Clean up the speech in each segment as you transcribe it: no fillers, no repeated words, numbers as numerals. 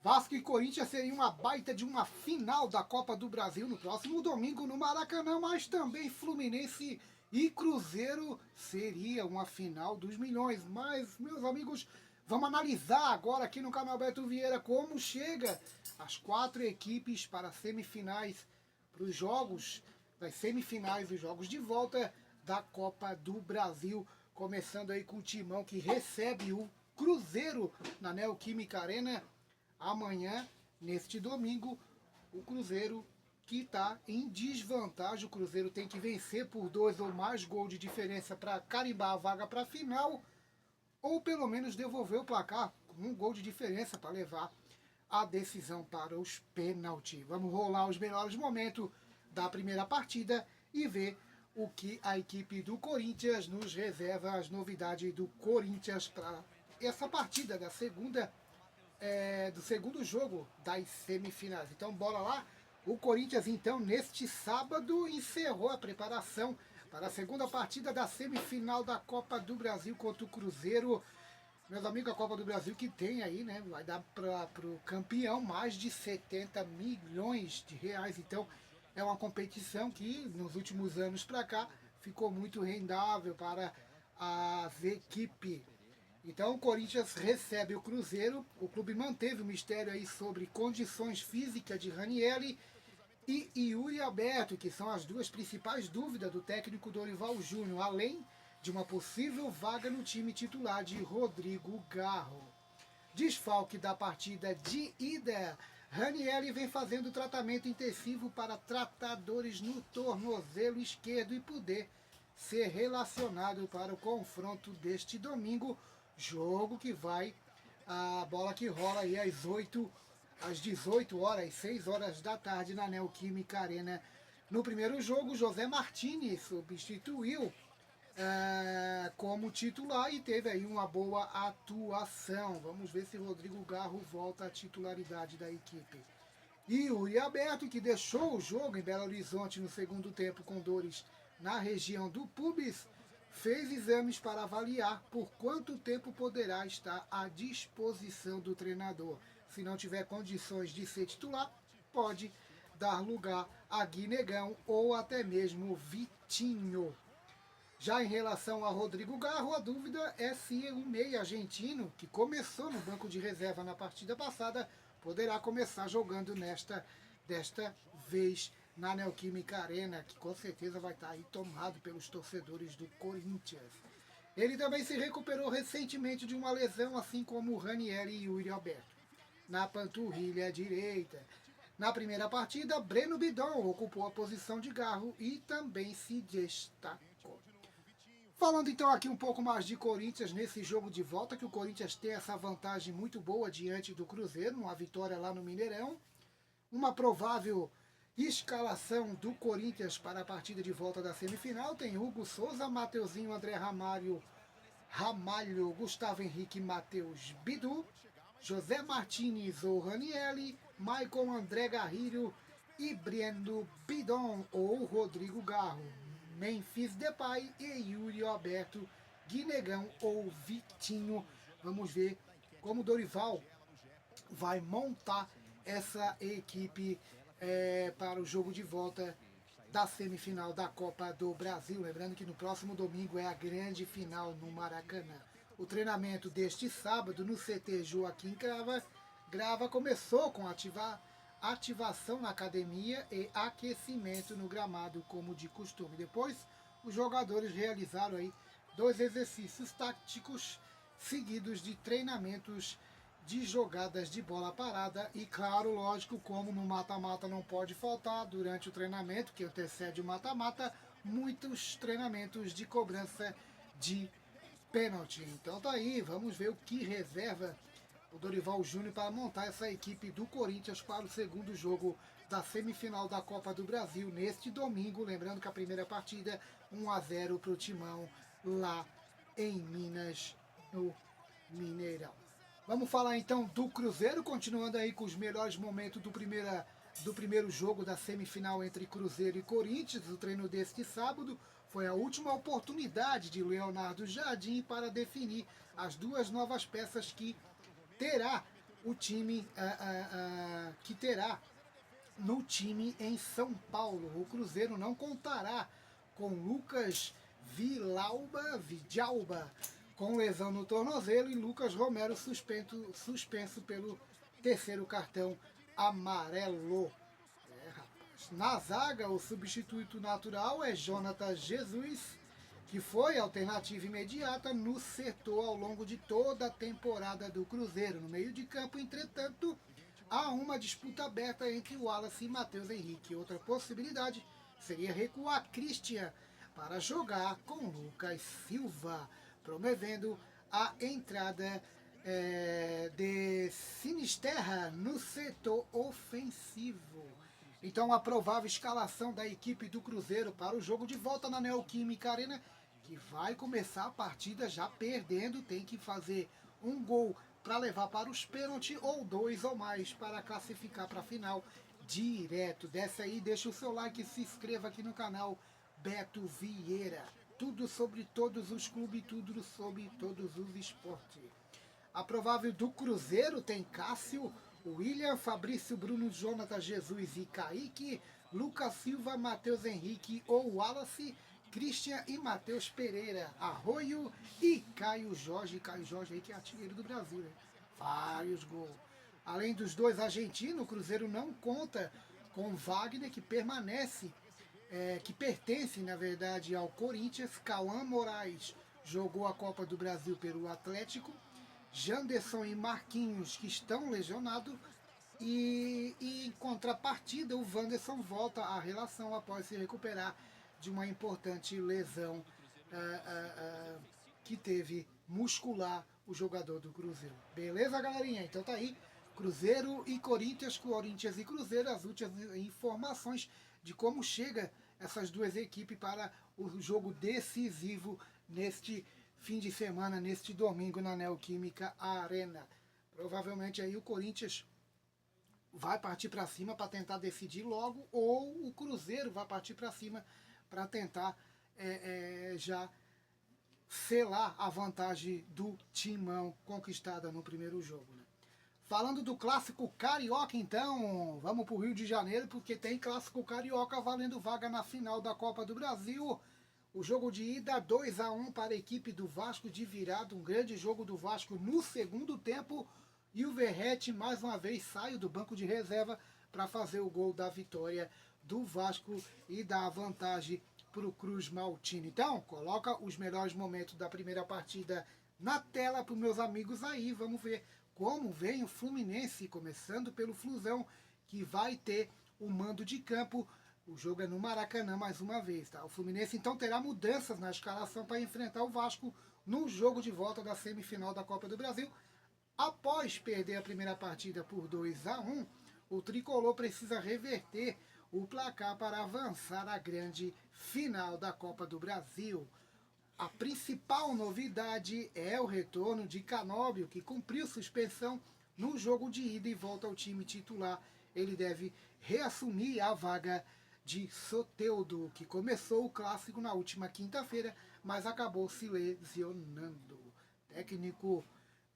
Vasco e Corinthians seria uma baita de uma final da Copa do Brasil no próximo domingo no Maracanã, mas também Fluminense e Cruzeiro seria uma final dos milhões. Mas, meus amigos, vamos analisar agora aqui no canal Beto Vieira como chega as 4 equipes para as semifinais, para os jogos das semifinais, os jogos de volta da Copa do Brasil. Começando aí com o Timão que recebe o Cruzeiro na Neoquímica Arena. Amanhã, neste domingo, o Cruzeiro que está em desvantagem. O Cruzeiro tem que vencer por 2 ou mais gols de diferença para carimbar a vaga para a final, ou pelo menos devolver o placar com 1 gol de diferença para levar a decisão para os pênaltis. Vamos rolar os melhores momentos da primeira partida e ver o que a equipe do Corinthians nos reserva, as novidades do Corinthians para essa partida da segunda do segundo jogo das semifinais. Então bora lá. O Corinthians então neste sábado encerrou a preparação para a segunda partida da semifinal da Copa do Brasil contra o Cruzeiro. Meus amigos, a Copa do Brasil que tem aí, né, vai dar para o campeão mais de 70 milhões de reais. Então é uma competição que nos últimos anos para cá ficou muito rendável para as equipes. Então o Corinthians recebe o Cruzeiro, o clube manteve o mistério aí sobre condições físicas de Ranieri e Yuri Alberto, que são as duas principais dúvidas do técnico Dorival Júnior, além de uma possível vaga no time titular de Rodrigo Garro. Desfalque da partida de ida, Ranieri vem fazendo tratamento intensivo para tratadores no tornozelo esquerdo e poder ser relacionado para o confronto deste domingo, jogo que vai, a bola que rola aí às 18 horas, 6 horas da tarde na Neoquímica Arena. No primeiro jogo, José Martínez substituiu como titular e teve aí uma boa atuação. Vamos ver se Rodrigo Garro volta à titularidade da equipe. E Yuri Alberto, que deixou o jogo em Belo Horizonte no segundo tempo com dores na região do pubis, fez exames para avaliar por quanto tempo poderá estar à disposição do treinador. Se não tiver condições de ser titular, pode dar lugar a Guinegão ou até mesmo Vitinho. Já em relação a Rodrigo Garro, a dúvida é se o meia argentino, que começou no banco de reserva na partida passada, poderá começar jogando desta vez na Neoquímica Arena, que com certeza vai estar aí tomado pelos torcedores do Corinthians. Ele também se recuperou recentemente de uma lesão, assim como o Ranieri e Yuri Alberto, na panturrilha direita. Na primeira partida, Breno Bidon ocupou a posição de Garro e também se destacou. Falando então aqui um pouco mais de Corinthians nesse jogo de volta, que o Corinthians tem essa vantagem muito boa diante do Cruzeiro, uma vitória lá no Mineirão, uma provável escalação do Corinthians para a partida de volta da semifinal. Tem Hugo Souza, Mateuzinho, André Ramalho, Gustavo Henrique, Matheus Bidu, José Martínez ou Ranieri, Maicon André Garrilho e Breno Bidon ou Rodrigo Garro, Memphis Depay e Yuri Alberto, Guinegão ou Vitinho. Vamos ver como Dorival vai montar essa equipe para o jogo de volta da semifinal da Copa do Brasil. Lembrando que no próximo domingo é a grande final no Maracanã. O treinamento deste sábado no CT Joaquim Grava começou com ativação na academia e aquecimento no gramado, como de costume. Depois, os jogadores realizaram aí 2 exercícios táticos seguidos de treinamentos de jogadas de bola parada e, claro, lógico, como no mata-mata não pode faltar durante o treinamento, que antecede o mata-mata, muitos treinamentos de cobrança de pênalti. Então tá aí, vamos ver o que reserva o Dorival Júnior para montar essa equipe do Corinthians para o segundo jogo da semifinal da Copa do Brasil neste domingo. Lembrando que a primeira partida 1-0 para o Timão lá em Minas, no Mineirão. Vamos falar então do Cruzeiro, continuando aí com os melhores momentos do primeiro jogo da semifinal entre Cruzeiro e Corinthians. O treino deste sábado foi a última oportunidade de Leonardo Jardim para definir as 2 novas peças que terá o time que terá no time em São Paulo. O Cruzeiro não contará com Lucas Vidalba com lesão no tornozelo e Lucas Romero suspenso pelo terceiro cartão amarelo. Rapaz. Na zaga, o substituto natural é Jonathan Jesus, que foi alternativa imediata no setor ao longo de toda a temporada do Cruzeiro. No meio de campo, entretanto, há uma disputa aberta entre Wallace e Matheus Henrique. Outra possibilidade seria recuar Christian para jogar com Lucas Silva, promovendo a entrada de Sinisterra no setor ofensivo. Então, a provável escalação da equipe do Cruzeiro para o jogo de volta na Neoquímica Arena, que vai começar a partida já perdendo, tem que fazer um gol para levar para os pênaltis ou 2 ou mais para classificar para a final direto. Desce aí, deixa o seu like e se inscreva aqui no canal Beto Vieira. Tudo sobre todos os clubes, tudo sobre todos os esportes. A provável do Cruzeiro tem Cássio, William, Fabrício, Bruno, Jonathan, Jesus e Kaique, Lucas Silva, Matheus Henrique ou Wallace, Christian e Matheus Pereira, Arroio e Caio Jorge. Caio Jorge aí que é artilheiro do Brasil, né? Vários gols. Além dos dois argentinos, o Cruzeiro não conta com Wagner, que pertence, na verdade, ao Corinthians. Cauã Moraes jogou a Copa do Brasil pelo Atlético. Janderson e Marquinhos, que estão lesionados. E em contrapartida, o Wanderson volta à relação após se recuperar de uma importante lesão que teve muscular o jogador do Cruzeiro. Beleza, galerinha? Então tá aí, Cruzeiro e Corinthians e Cruzeiro, as últimas informações de como chega essas duas equipes para o jogo decisivo neste fim de semana, neste domingo na Neoquímica Arena. Provavelmente aí o Corinthians vai partir para cima para tentar decidir logo, ou o Cruzeiro vai partir para cima para tentar já selar a vantagem do Timão conquistada no primeiro jogo, né? Falando do clássico carioca, então, vamos para o Rio de Janeiro, porque tem clássico carioca valendo vaga na final da Copa do Brasil. O jogo de ida 2-1 para a equipe do Vasco de virada, um grande jogo do Vasco no segundo tempo. E o Verrete mais uma vez sai do banco de reserva para fazer o gol da vitória do Vasco e dar a vantagem para o Cruz Maltino. Então, coloca os melhores momentos da primeira partida na tela para os meus amigos aí. Vamos ver como vem o Fluminense, começando pelo Flusão, que vai ter o mando de campo. O jogo é no Maracanã mais uma vez, tá? O Fluminense então terá mudanças na escalação para enfrentar o Vasco no jogo de volta da semifinal da Copa do Brasil. Após perder a primeira partida por 2-1, o tricolor precisa reverter o placar para avançar à grande final da Copa do Brasil. A principal novidade é o retorno de Canóbio, que cumpriu suspensão no jogo de ida e volta ao time titular. Ele deve reassumir a vaga de Soteldo, que começou o clássico na última quinta-feira, mas acabou se lesionando. Técnico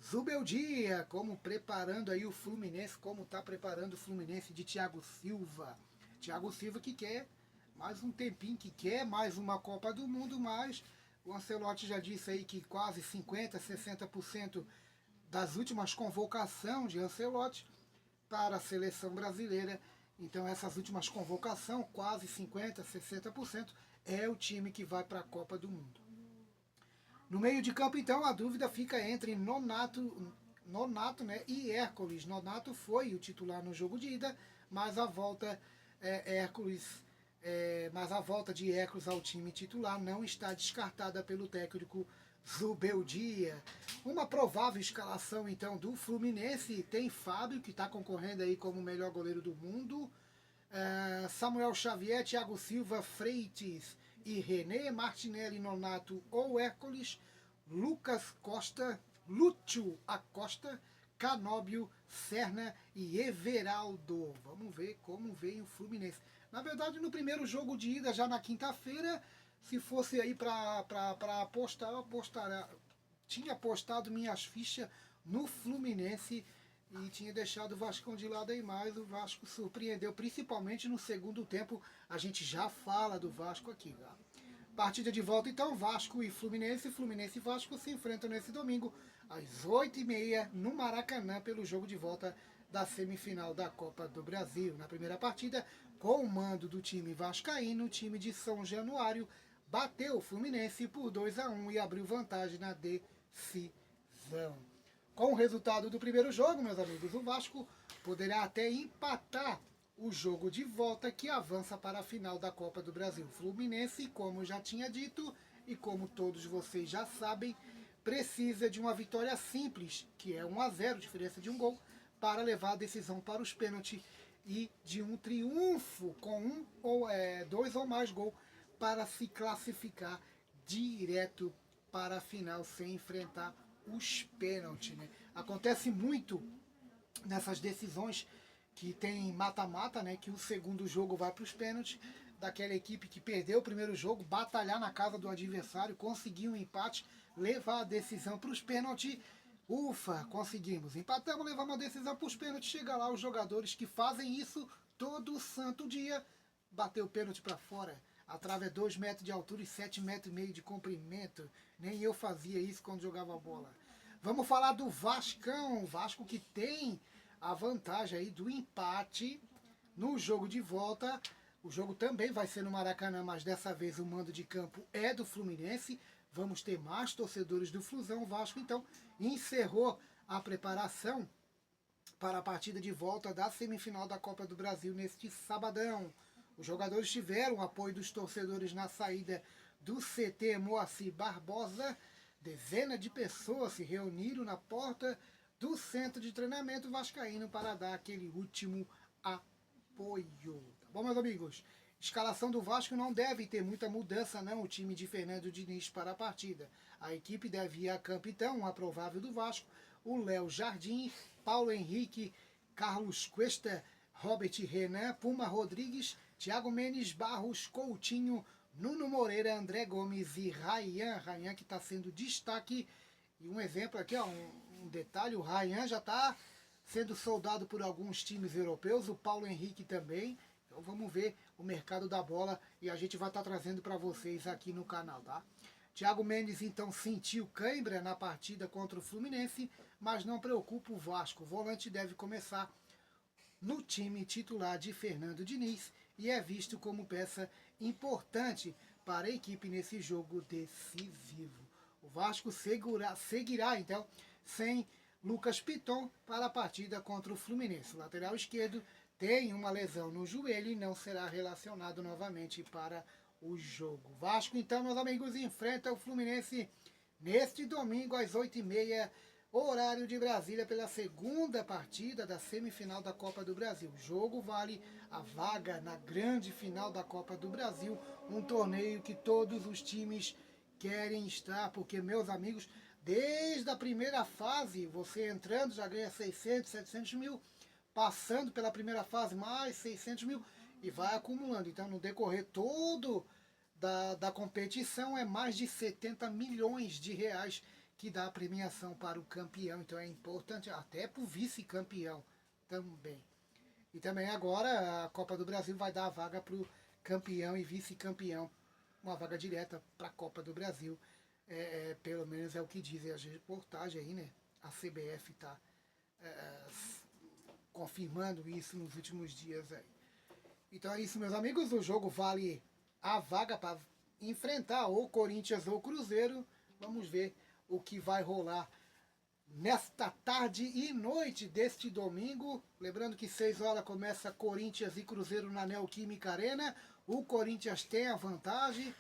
Zubeldia, como preparando aí o Fluminense, como está preparando o Fluminense de Thiago Silva. Thiago Silva que quer mais um tempinho, que quer mais uma Copa do Mundo, mas o Ancelotti já disse aí que quase 50%, 60% das últimas convocações de Ancelotti para a seleção brasileira. Então essas últimas convocações, quase 50%, 60%, é o time que vai para a Copa do Mundo. No meio de campo, então, a dúvida fica entre Nonato, né, e Hércules. Nonato foi o titular no jogo de ida, mas a volta de Hércules ao time titular não está descartada pelo técnico Zubeldia. Uma provável escalação, então, do Fluminense tem Fábio, que está concorrendo aí como o melhor goleiro do mundo, Samuel Xavier, Thiago Silva, Freitas e René, Martinelli, Nonato ou Hércules, Lucas Costa, Lúcio Acosta, Canóbio, Serna e Everaldo. Vamos ver como vem o Fluminense. Na verdade, no primeiro jogo de ida, já na quinta-feira, se fosse aí para apostar, eu tinha apostado minhas fichas no Fluminense e tinha deixado o Vascão de lado aí mais. O Vasco surpreendeu, principalmente no segundo tempo. A gente já fala do Vasco aqui, tá? Partida de volta então, Vasco e Fluminense. Fluminense e Vasco se enfrentam nesse domingo às 8h30 no Maracanã pelo jogo de volta da semifinal da Copa do Brasil. Na primeira partida, com o mando do time vascaíno, o time de São Januário bateu o Fluminense por 2-1 e abriu vantagem na decisão. Com o resultado do primeiro jogo, meus amigos, o Vasco poderá até empatar o jogo de volta que avança para a final da Copa do Brasil. Fluminense, como já tinha dito e como todos vocês já sabem, precisa de uma vitória simples, que é 1-0, diferença de um gol, para levar a decisão para os pênaltis e de um triunfo com dois ou mais gols para se classificar direto para a final sem enfrentar os pênaltis, né? Acontece muito nessas decisões que tem mata-mata, né, que o segundo jogo vai para os pênaltis, daquela equipe que perdeu o primeiro jogo, batalhar na casa do adversário, conseguir um empate, levar a decisão para os pênaltis. Ufa, conseguimos. Empatamos, levamos a decisão para os pênaltis. Chega lá os jogadores que fazem isso todo santo dia, bateu o pênalti para fora. A trave é 2 metros de altura e 7,5 metros de comprimento. Nem eu fazia isso quando jogava bola. Vamos falar do Vascão. Vasco que tem a vantagem aí do empate no jogo de volta. O jogo também vai ser no Maracanã, mas dessa vez o mando de campo é do Fluminense. Vamos ter mais torcedores do Flusão. O Vasco, então, encerrou a preparação para a partida de volta da semifinal da Copa do Brasil neste sabadão. Os jogadores tiveram o apoio dos torcedores na saída do CT Moacir Barbosa. Dezenas de pessoas se reuniram na porta do centro de treinamento vascaíno para dar aquele último apoio. Tá bom, meus amigos? Escalação do Vasco não deve ter muita mudança, não, o time de Fernando Diniz para a partida. A equipe deve ir a campo, então, uma provável do Vasco, o Léo Jardim, Paulo Henrique, Carlos Cuesta, Robert Renan, Puma Rodrigues, Thiago Menes, Barros, Coutinho, Nuno Moreira, André Gomes e Ryan. Ryan que está sendo destaque. E um exemplo aqui, ó, um detalhe, o Ryan já está sendo soldado por alguns times europeus, o Paulo Henrique também. Então vamos ver o mercado da bola e a gente vai estar trazendo para vocês aqui no canal, tá? Thiago Mendes então sentiu cãibra na partida contra o Fluminense, mas não preocupa o Vasco. O volante deve começar no time titular de Fernando Diniz e é visto como peça importante para a equipe nesse jogo decisivo. O Vasco seguirá então sem Lucas Piton para a partida contra o Fluminense. O lateral esquerdo tem uma lesão no joelho e não será relacionado novamente para o jogo. O Vasco, então, meus amigos, enfrenta o Fluminense neste domingo às 8h30, horário de Brasília, pela segunda partida da semifinal da Copa do Brasil. O jogo vale a vaga na grande final da Copa do Brasil, um torneio que todos os times querem estar, porque, meus amigos, desde a primeira fase, você entrando já ganha 600, 700 mil, passando pela primeira fase mais 600 mil e vai acumulando. Então, no decorrer todo da competição, é mais de 70 milhões de reais que dá a premiação para o campeão. Então, é importante até para o vice-campeão também. E também agora a Copa do Brasil vai dar a vaga para o campeão e vice-campeão, uma vaga direta para a Copa do Brasil. Pelo menos é o que dizem as reportagens aí, né? A CBF está confirmando isso nos últimos dias aí. Então é isso, meus amigos. O jogo vale a vaga para enfrentar ou Corinthians ou Cruzeiro. Vamos ver o que vai rolar nesta tarde e noite deste domingo. Lembrando que 6 horas começa Corinthians e Cruzeiro na Neoquímica Arena. O Corinthians tem a vantagem,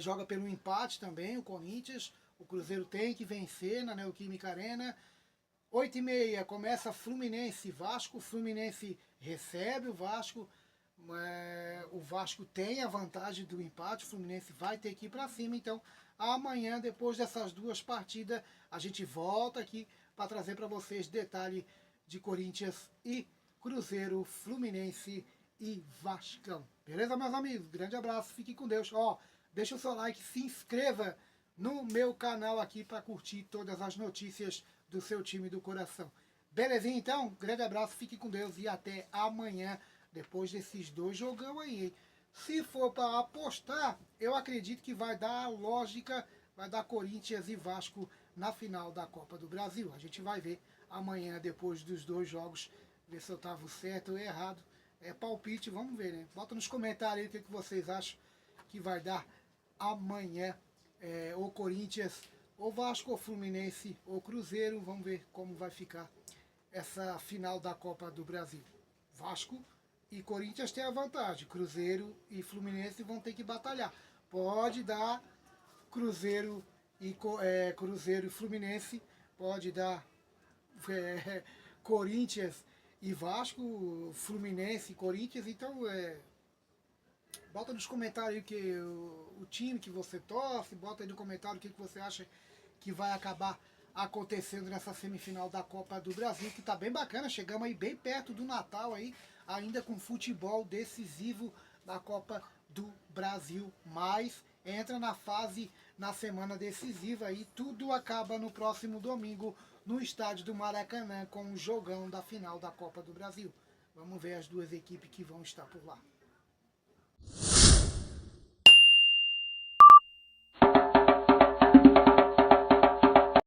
joga pelo empate também, o Corinthians. O Cruzeiro tem que vencer na Neoquímica Arena. 8h30 começa Fluminense e Vasco. O Fluminense recebe o Vasco. O Vasco tem a vantagem do empate. O Fluminense vai ter que ir para cima. Então, amanhã, depois dessas duas partidas, a gente volta aqui para trazer para vocês detalhe de Corinthians e Cruzeiro, Fluminense e Vascão. Beleza, meus amigos? Grande abraço, fique com Deus. Deixa o seu like, se inscreva no meu canal aqui para curtir todas as notícias do seu time do coração. Belezinha, então? Grande abraço, fique com Deus e até amanhã, depois desses 2 jogão aí, hein? Se for para apostar, eu acredito que vai dar a lógica, vai dar Corinthians e Vasco na final da Copa do Brasil. A gente vai ver amanhã, depois dos 2 jogos, ver se eu estava certo ou errado. É palpite, vamos ver, né? Bota nos comentários aí o que vocês acham que vai dar amanhã. Ou Corinthians, ou Vasco, ou Fluminense, ou Cruzeiro. Vamos ver como vai ficar essa final da Copa do Brasil. Vasco e Corinthians têm a vantagem. Cruzeiro e Fluminense vão ter que batalhar. Pode dar Cruzeiro e Fluminense. Pode dar Corinthians e Vasco, Fluminense e Corinthians. Então, bota nos comentários aí o time que você torce. Bota aí no comentário o que você acha que vai acabar acontecendo nessa semifinal da Copa do Brasil, que tá bem bacana. Chegamos aí bem perto do Natal aí, ainda com futebol decisivo da Copa do Brasil, mas entra na semana decisiva aí, tudo acaba no próximo domingo no estádio do Maracanã com o jogão da final da Copa do Brasil. Vamos ver as 2 equipes que vão estar por lá.